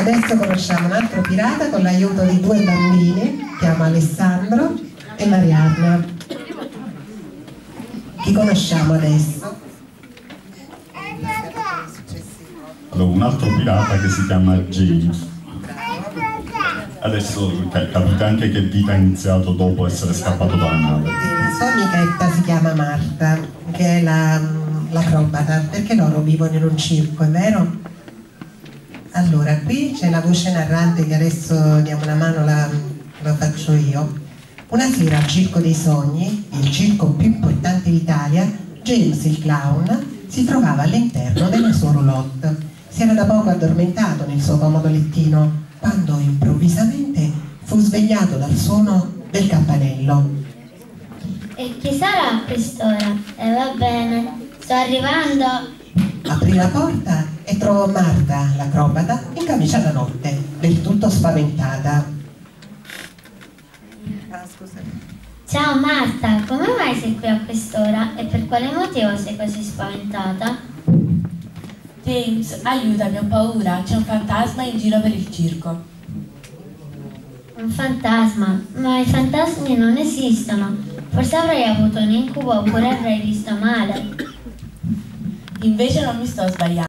Adesso conosciamo un altro pirata con l'aiuto di due bambini, chiama Alessandro e Marianna. Chi conosciamo adesso? Allora, un altro pirata che si chiama James. Adesso capite anche che vita ha iniziato dopo essere scappato dalla nave. La sua amichetta si chiama Marta, che è l'acrobata, perché loro vivono in un circo, è vero? Allora, qui c'è la voce narrante che adesso diamo una mano, la faccio io. Una sera al Circo dei Sogni, il circo più importante d'Italia, James il clown si trovava all'interno della sua roulotte. Si era da poco addormentato nel suo comodo lettino, quando improvvisamente fu svegliato dal suono del campanello. E chi sarà a quest'ora? Va bene, sto arrivando. Aprì la porta e trovò Marta, l'acrobata, in camicia da notte, del tutto spaventata. Ciao Marta, come mai sei qui a quest'ora e per quale motivo sei così spaventata? James, aiutami, ho paura, c'è un fantasma in giro per il circo. Un fantasma? Ma i fantasmi non esistono. Forse avrai avuto un incubo oppure avrai visto male. Invece non mi sto sbagliando.